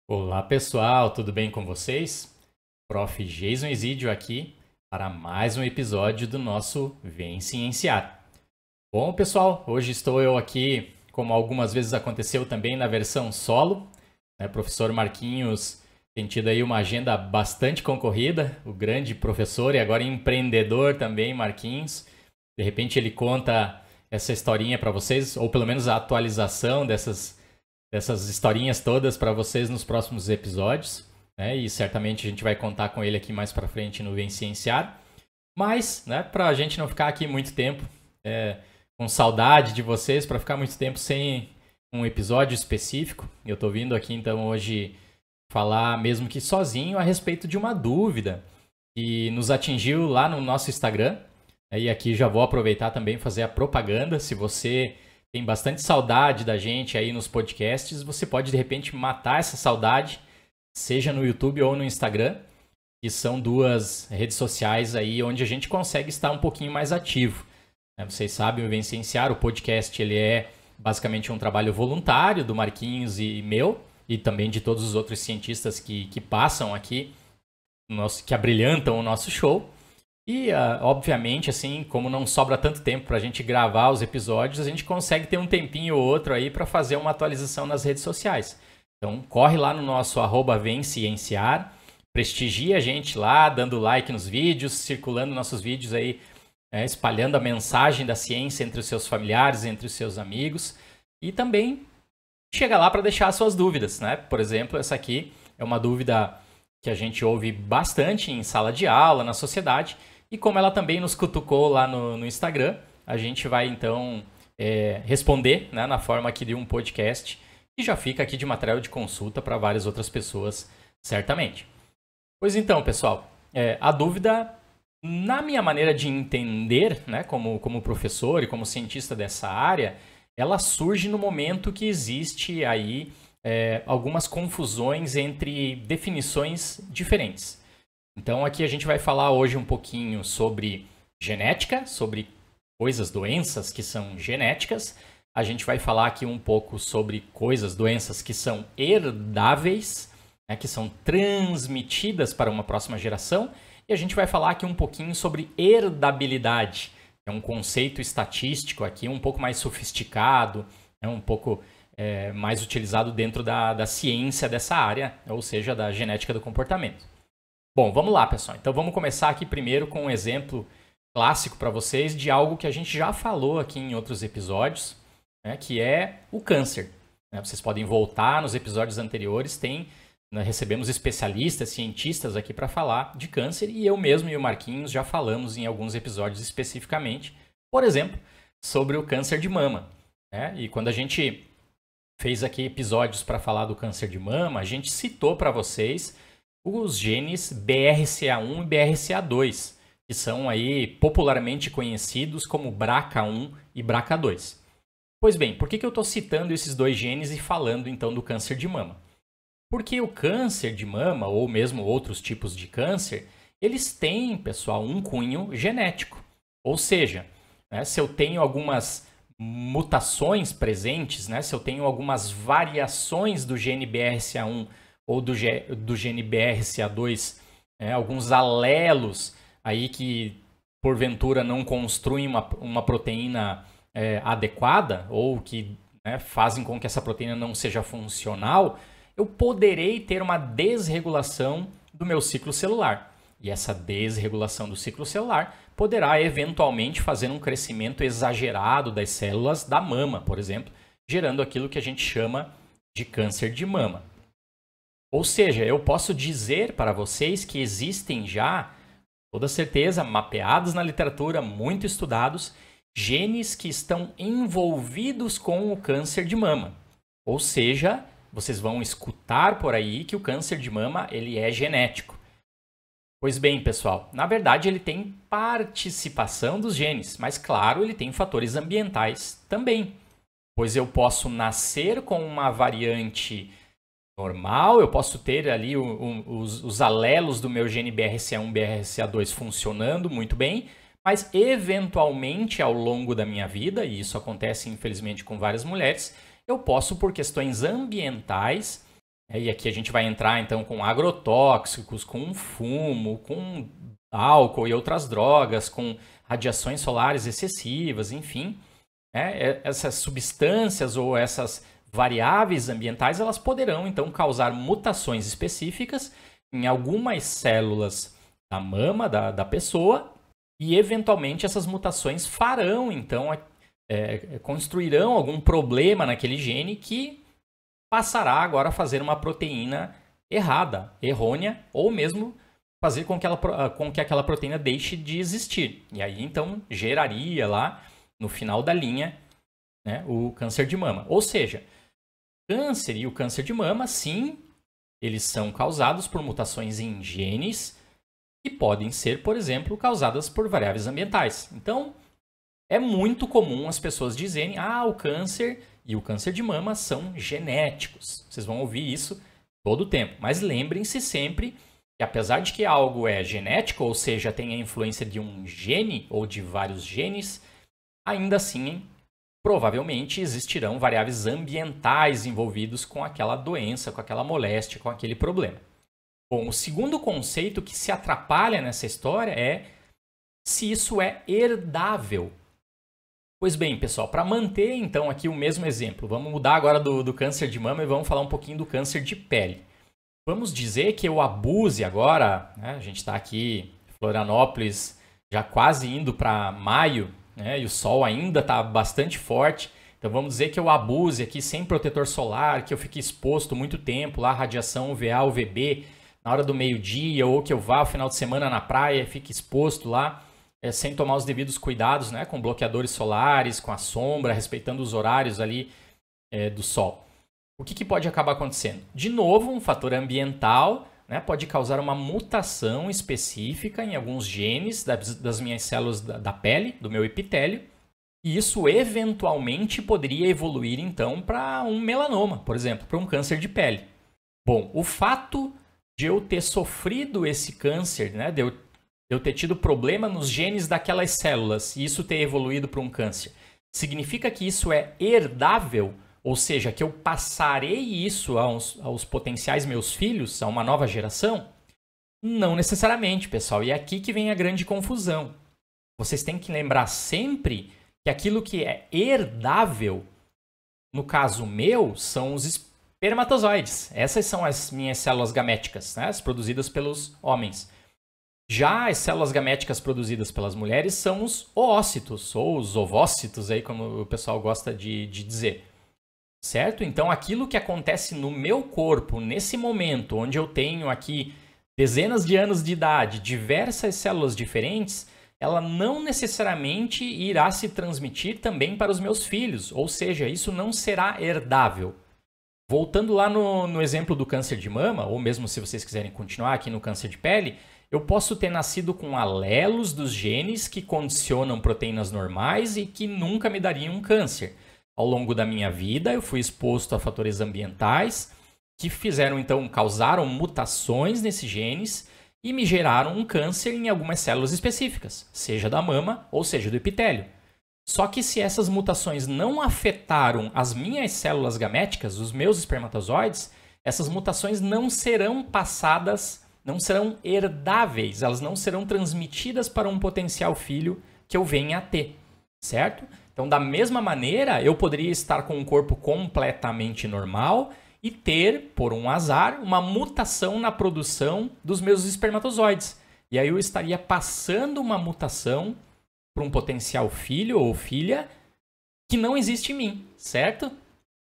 Olá pessoal, tudo bem com vocês? Prof. Jason Isidio aqui para mais um episódio do nosso Vem Cienciar. Bom pessoal, hoje estou eu aqui, como algumas vezes aconteceu também na versão solo. Professor Marquinhos tem tido aí uma agenda bastante concorrida, o grande professor e agora empreendedor também, Marquinhos. De repente ele conta essa historinha para vocês, ou pelo menos a atualização dessas historinhas todas para vocês nos próximos episódios, né? E certamente a gente vai contar com ele aqui mais para frente no Vem Cienciar. Mas, né, para a gente não ficar aqui muito tempo com saudade de vocês, para ficar muito tempo sem um episódio específico, eu estou vindo aqui então hoje falar, mesmo que sozinho, a respeito de uma dúvida que nos atingiu lá no nosso Instagram. E aqui já vou aproveitar também e fazer a propaganda. Se você tem bastante saudade da gente aí nos podcasts, você pode de repente matar essa saudade, seja no YouTube ou no Instagram, que são duas redes sociais aí onde a gente consegue estar um pouquinho mais ativo. Vocês sabem, o Vem Cienciar, o podcast, ele é basicamente um trabalho voluntário do Marquinhos e meu, e também de todos os outros cientistas que passam aqui, que abrilhantam o nosso show. E, obviamente, assim, como não sobra tanto tempo para a gente gravar os episódios, a gente consegue ter um tempinho ou outro aí para fazer uma atualização nas redes sociais. Então, corre lá no nosso @VemCienciar, prestigia a gente lá, dando like nos vídeos, circulando nossos vídeos aí, espalhando a mensagem da ciência entre os seus familiares, entre os seus amigos. E também chega lá para deixar as suas dúvidas, né? Por exemplo, essa aqui é uma dúvida que a gente ouve bastante em sala de aula, na sociedade. E como ela também nos cutucou lá no Instagram, a gente vai então responder, né, na forma aqui de um podcast e já fica aqui de material de consulta para várias outras pessoas, certamente. Pois então, pessoal, a dúvida, na minha maneira de entender, né, como professor e como cientista dessa área, ela surge no momento que existe aí algumas confusões entre definições diferentes. Então aqui a gente vai falar hoje um pouquinho sobre genética, sobre coisas, doenças que são genéticas. A gente vai falar aqui um pouco sobre coisas, doenças que são herdáveis, né, que são transmitidas para uma próxima geração. E a gente vai falar aqui um pouquinho sobre herdabilidade. É um conceito estatístico aqui um pouco mais sofisticado, um pouco mais utilizado dentro da ciência dessa área, ou seja, da genética do comportamento. Bom, vamos lá, pessoal. Então vamos começar aqui primeiro com um exemplo clássico para vocês de algo que a gente já falou aqui em outros episódios, né, que é o câncer. Vocês podem voltar nos episódios anteriores, recebemos especialistas, cientistas aqui para falar de câncer, e eu mesmo e o Marquinhos já falamos em alguns episódios especificamente, por exemplo, sobre o câncer de mama. E quando a gente fez aqui episódios para falar do câncer de mama, a gente citou para vocês os genes BRCA1 e BRCA2, que são aí popularmente conhecidos como BRCA1 e BRCA2. Pois bem, por que eu estou citando esses dois genes e falando então do câncer de mama? Porque o câncer de mama, ou mesmo outros tipos de câncer, eles têm, pessoal, um cunho genético. Ou seja, se eu tenho algumas mutações presentes, se eu tenho algumas variações do gene BRCA1 ou do gene BRCA2, alguns alelos aí que porventura não construem uma proteína adequada ou que fazem com que essa proteína não seja funcional, eu poderei ter uma desregulação do meu ciclo celular. E essa desregulação do ciclo celular poderá eventualmente fazer um crescimento exagerado das células da mama, por exemplo, gerando aquilo que a gente chama de câncer de mama. Ou seja, eu posso dizer para vocês que existem já, toda certeza, mapeados na literatura, muito estudados, genes que estão envolvidos com o câncer de mama. Ou seja, vocês vão escutar por aí que o câncer de mama ele é genético. Pois bem, pessoal, na verdade ele tem participação dos genes, mas claro, ele tem fatores ambientais também. Pois eu posso nascer com uma variante normal, eu posso ter ali os alelos do meu gene BRCA1, BRCA2 funcionando muito bem, mas eventualmente ao longo da minha vida, e isso acontece infelizmente com várias mulheres, eu posso, por questões ambientais, E aqui a gente vai entrar então com agrotóxicos, com fumo, com álcool e outras drogas, com radiações solares excessivas, enfim. Essas substâncias ou essas variáveis ambientais, elas poderão então causar mutações específicas em algumas células da mama da pessoa e eventualmente essas mutações farão então, construirão algum problema naquele gene que passará agora a fazer uma proteína errada, errônea, ou mesmo fazer com que aquela proteína deixe de existir. E aí, então, geraria lá, no final da linha, né, o câncer de mama. Ou seja, câncer e o câncer de mama, sim, eles são causados por mutações em genes que podem ser, por exemplo, causadas por variáveis ambientais. Então, é muito comum as pessoas dizerem, o câncer e o câncer de mama são genéticos. Vocês vão ouvir isso todo o tempo. Mas lembrem-se sempre que apesar de que algo é genético, ou seja, tem a influência de um gene ou de vários genes, ainda assim, provavelmente existirão variáveis ambientais envolvidos com aquela doença, com aquela moléstia, com aquele problema. Bom, o segundo conceito que se atrapalha nessa história é se isso é herdável. Pois bem, pessoal, para manter então aqui o mesmo exemplo, vamos mudar agora do câncer de mama e vamos falar um pouquinho do câncer de pele. Vamos dizer que eu abuse agora, né? A gente está aqui em Florianópolis já quase indo para maio, né? E o sol ainda está bastante forte. Então vamos dizer que eu abuse aqui sem protetor solar, que eu fique exposto muito tempo lá, radiação UVA, UVB, na hora do meio-dia, ou que eu vá ao final de semana na praia e fique exposto lá, sem tomar os devidos cuidados, né, com bloqueadores solares, com a sombra, respeitando os horários ali do sol. O que pode acabar acontecendo? De novo, um fator ambiental, né, pode causar uma mutação específica em alguns genes das minhas células da pele, do meu epitélio, e isso eventualmente poderia evoluir então para um melanoma, por exemplo, para um câncer de pele. Bom, o fato de eu ter sofrido esse câncer, né, de eu ter tido problema nos genes daquelas células e isso ter evoluído para um câncer, significa que isso é herdável? Ou seja, que eu passarei isso aos potenciais meus filhos, a uma nova geração? Não necessariamente, pessoal. E é aqui que vem a grande confusão. Vocês têm que lembrar sempre que aquilo que é herdável, no caso meu, são os espermatozoides. Essas são as minhas células gaméticas, né? As produzidas pelos homens. Já as células gaméticas produzidas pelas mulheres são os oócitos, ou os ovócitos, aí, como o pessoal gosta de dizer. Certo? Então, aquilo que acontece no meu corpo, nesse momento, onde eu tenho aqui dezenas de anos de idade, diversas células diferentes, ela não necessariamente irá se transmitir também para os meus filhos. Ou seja, isso não será herdável. Voltando lá no exemplo do câncer de mama, ou mesmo se vocês quiserem continuar aqui no câncer de pele, eu posso ter nascido com alelos dos genes que condicionam proteínas normais e que nunca me dariam um câncer. Ao longo da minha vida, eu fui exposto a fatores ambientais que causaram mutações nesses genes e me geraram um câncer em algumas células específicas, seja da mama ou seja do epitélio. Só que se essas mutações não afetaram as minhas células gaméticas, os meus espermatozoides, essas mutações não serão passadas, não serão herdáveis, elas não serão transmitidas para um potencial filho que eu venha a ter, certo? Então, da mesma maneira, eu poderia estar com um corpo completamente normal e ter, por um azar, uma mutação na produção dos meus espermatozoides. E aí eu estaria passando uma mutação para um potencial filho ou filha que não existe em mim, certo?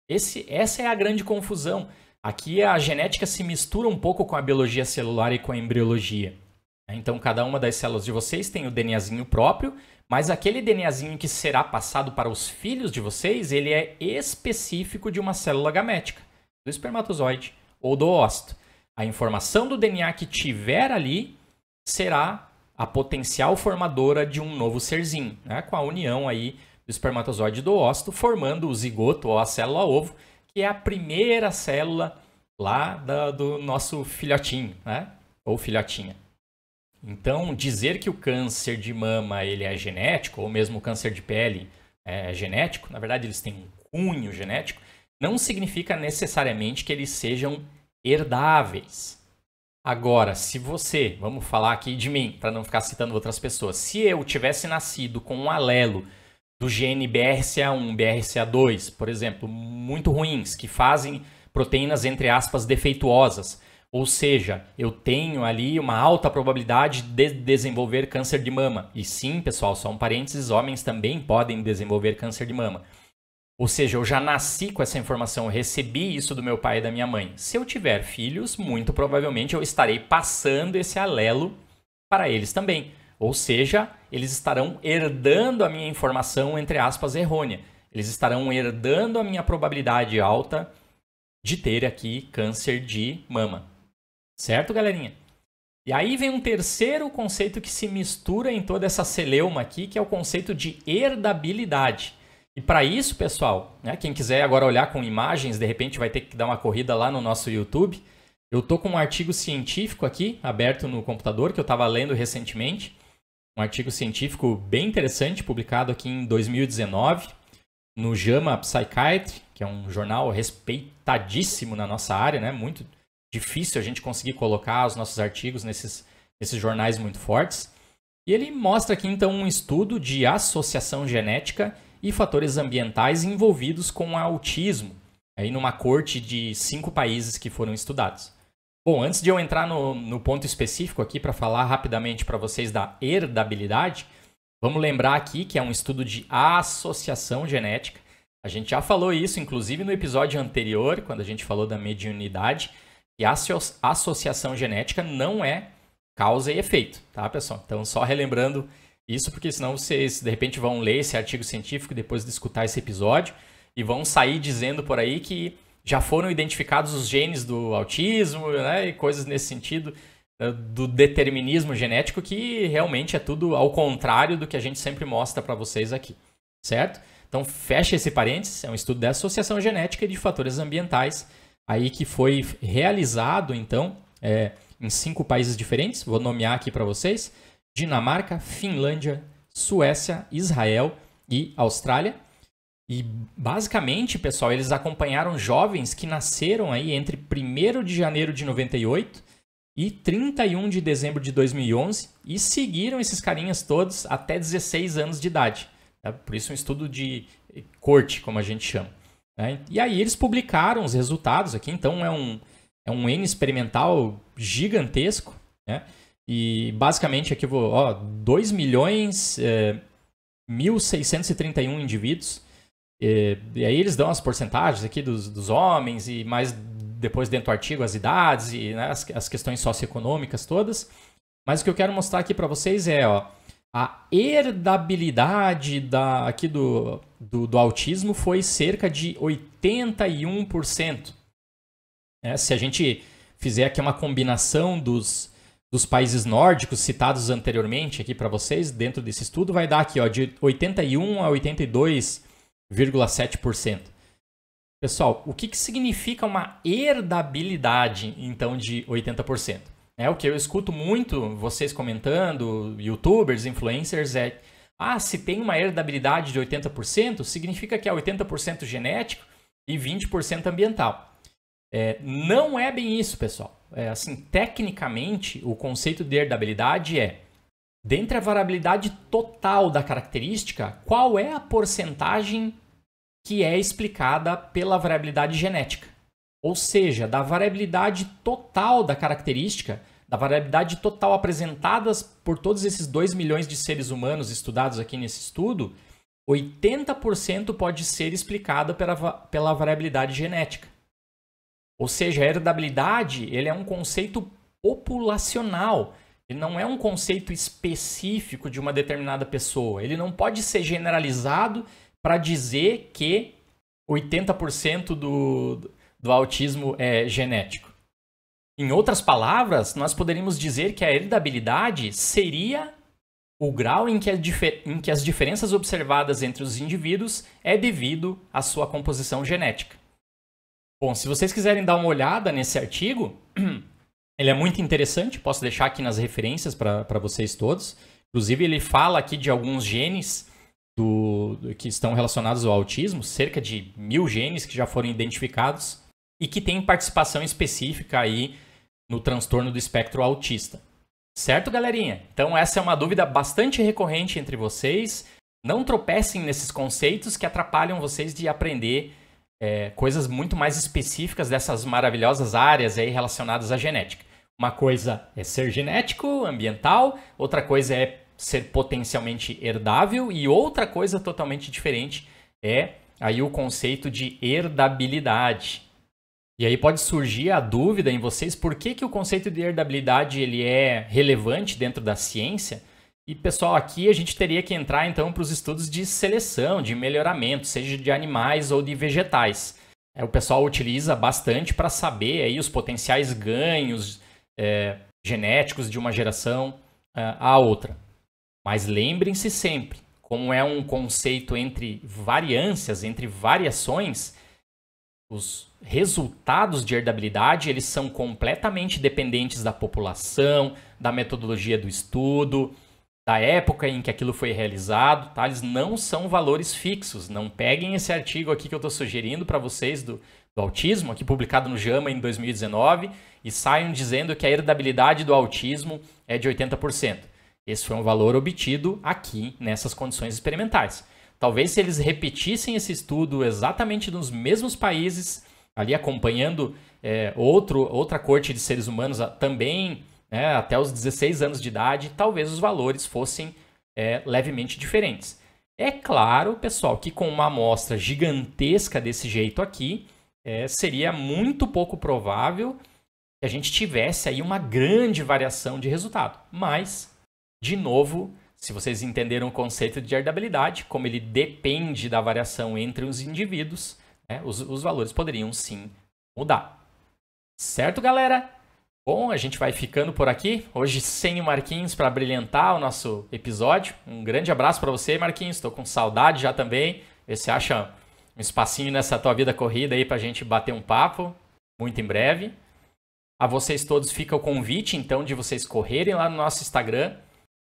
Essa é a grande confusão. Aqui a genética se mistura um pouco com a biologia celular e com a embriologia. Então, cada uma das células de vocês tem o DNAzinho próprio, mas aquele DNAzinho que será passado para os filhos de vocês, ele é específico de uma célula gamética, do espermatozoide ou do ócito. A informação do DNA que tiver ali será a potencial formadora de um novo serzinho, né? Com a união aí do espermatozoide e do ócito, formando o zigoto ou a célula ovo, que é a primeira célula lá do nosso filhotinho, né? Ou filhotinha. Então, dizer que o câncer de mama ele é genético, ou mesmo o câncer de pele é genético, na verdade eles têm um cunho genético, não significa necessariamente que eles sejam herdáveis. Agora, se você, vamos falar aqui de mim, para não ficar citando outras pessoas, se eu tivesse nascido com um alelo do gene BRCA1, BRCA2, por exemplo, muito ruins, que fazem proteínas, entre aspas, defeituosas, ou seja, eu tenho ali uma alta probabilidade de desenvolver câncer de mama. E sim, pessoal, só um parênteses, homens também podem desenvolver câncer de mama. Ou seja, eu já nasci com essa informação, eu recebi isso do meu pai e da minha mãe. Se eu tiver filhos, muito provavelmente eu estarei passando esse alelo para eles também. Ou seja, eles estarão herdando a minha informação, entre aspas, errônea. Eles estarão herdando a minha probabilidade alta de ter aqui câncer de mama. Certo, galerinha? E aí vem um terceiro conceito que se mistura em toda essa celeuma aqui, que é o conceito de herdabilidade. E para isso, pessoal, né, quem quiser agora olhar com imagens, de repente vai ter que dar uma corrida lá no nosso YouTube. Eu tô com um artigo científico aqui, aberto no computador, que eu estava lendo recentemente. Um artigo científico bem interessante, publicado aqui em 2019, no JAMA Psychiatry, que é um jornal respeitadíssimo na nossa área, né? Muito difícil a gente conseguir colocar os nossos artigos nesses jornais muito fortes. E ele mostra aqui, então, um estudo de associação genética e fatores ambientais envolvidos com autismo, aí numa corte de 5 países que foram estudados. Bom, antes de eu entrar no ponto específico aqui para falar rapidamente para vocês da herdabilidade, vamos lembrar aqui que é um estudo de associação genética. A gente já falou isso, inclusive, no episódio anterior, quando a gente falou da mediunidade, que a associação genética não é causa e efeito, tá, pessoal? Então, só relembrando isso, porque senão vocês, de repente, vão ler esse artigo científico depois de escutar esse episódio e vão sair dizendo por aí que já foram identificados os genes do autismo, né, e coisas nesse sentido, do determinismo genético, que realmente é tudo ao contrário do que a gente sempre mostra para vocês aqui, certo? Então, fecha esse parênteses, é um estudo da associação genética e de fatores ambientais, aí que foi realizado, então, em 5 países diferentes, vou nomear aqui para vocês: Dinamarca, Finlândia, Suécia, Israel e Austrália. E basicamente, pessoal, eles acompanharam jovens que nasceram aí entre 1º de janeiro de 98 e 31 de dezembro de 2011 e seguiram esses carinhas todos até 16 anos de idade. Por isso um estudo de corte, como a gente chama. E aí eles publicaram os resultados aqui, então é um N experimental gigantesco, né? E basicamente aqui eu vou, 2.1.631 indivíduos. E aí eles dão as porcentagens aqui dos homens e mais depois dentro do artigo as idades e, né, as questões socioeconômicas todas. Mas o que eu quero mostrar aqui para vocês é a herdabilidade aqui do autismo foi cerca de 81%. Se a gente fizer aqui uma combinação dos países nórdicos citados anteriormente aqui para vocês, dentro desse estudo, vai dar aqui de 81 a 82,7%. Pessoal, o que significa uma herdabilidade, então, de 80%? O que eu escuto muito vocês comentando, youtubers, influencers, se tem uma herdabilidade de 80%, significa que é 80% genético e 20% ambiental. Não é bem isso, pessoal. Assim, tecnicamente, o conceito de herdabilidade dentre a variabilidade total da característica, qual é a porcentagem que é explicada pela variabilidade genética? Ou seja, da variabilidade total da característica, da variabilidade total apresentada por todos esses 2 milhões de seres humanos estudados aqui nesse estudo, 80% pode ser explicada pela variabilidade genética. Ou seja, a herdabilidade ele é um conceito populacional. Ele não é um conceito específico de uma determinada pessoa. Ele não pode ser generalizado para dizer que 80% do autismo é genético. Em outras palavras, nós poderíamos dizer que a herdabilidade seria o grau em que as diferenças observadas entre os indivíduos é devido à sua composição genética. Bom, se vocês quiserem dar uma olhada nesse artigo, ele é muito interessante, posso deixar aqui nas referências para vocês todos. Inclusive, ele fala aqui de alguns genes que estão relacionados ao autismo, cerca de 1000 genes que já foram identificados e que tem participação específica aí no transtorno do espectro autista. Certo, galerinha? Então essa é uma dúvida bastante recorrente entre vocês. Não tropecem nesses conceitos que atrapalham vocês de aprender coisas muito mais específicas dessas maravilhosas áreas aí relacionadas à genética. Uma coisa é ser genético, ambiental, outra coisa é ser potencialmente herdável e outra coisa totalmente diferente é aí o conceito de herdabilidade. E aí pode surgir a dúvida em vocês por que o conceito de herdabilidade ele é relevante dentro da ciência. E pessoal, aqui a gente teria que entrar então para os estudos de seleção, de melhoramento, seja de animais ou de vegetais. O pessoal utiliza bastante para saber aí os potenciais ganhos genéticos de uma geração à outra. Mas lembrem-se sempre, como é um conceito entre variâncias, entre variações, os resultados de herdabilidade eles são completamente dependentes da população, da metodologia do estudo, da época em que aquilo foi realizado, tá? Eles não são valores fixos. Não peguem esse artigo aqui que eu estou sugerindo para vocês do autismo, aqui publicado no JAMA em 2019, e saiam dizendo que a herdabilidade do autismo é de 80%. Esse foi um valor obtido aqui nessas condições experimentais. Talvez se eles repetissem esse estudo exatamente nos mesmos países, ali acompanhando outra corte de seres humanos também, até os 16 anos de idade, talvez os valores fossem levemente diferentes. É claro, pessoal, que com uma amostra gigantesca desse jeito aqui, seria muito pouco provável que a gente tivesse aí uma grande variação de resultado. Mas, de novo, se vocês entenderam o conceito de herdabilidade, como ele depende da variação entre os indivíduos, os valores poderiam sim mudar. Certo, galera? Bom, a gente vai ficando por aqui. Hoje sem o Marquinhos para brilhantar o nosso episódio. Um grande abraço para você, Marquinhos. Estou com saudade já também. Vê se acha um espacinho nessa tua vida corrida aí para a gente bater um papo muito em breve. A vocês todos fica o convite, então, de vocês correrem lá no nosso Instagram,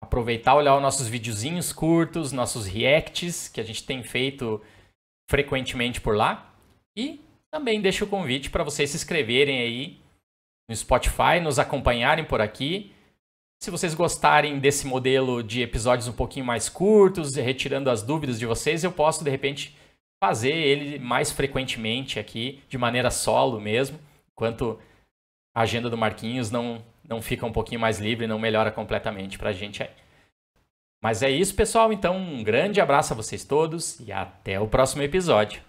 aproveitar, olhar os nossos videozinhos curtos, nossos reacts, que a gente tem feito frequentemente por lá. E também deixo o convite para vocês se inscreverem aí no Spotify, nos acompanharem por aqui. Se vocês gostarem desse modelo de episódios um pouquinho mais curtos, retirando as dúvidas de vocês, eu posso, de repente, fazer ele mais frequentemente aqui, de maneira solo mesmo, enquanto a agenda do Marquinhos não fica um pouquinho mais livre, não melhora completamente para a gente aí. Mas é isso, pessoal. Então, um grande abraço a vocês todos e até o próximo episódio.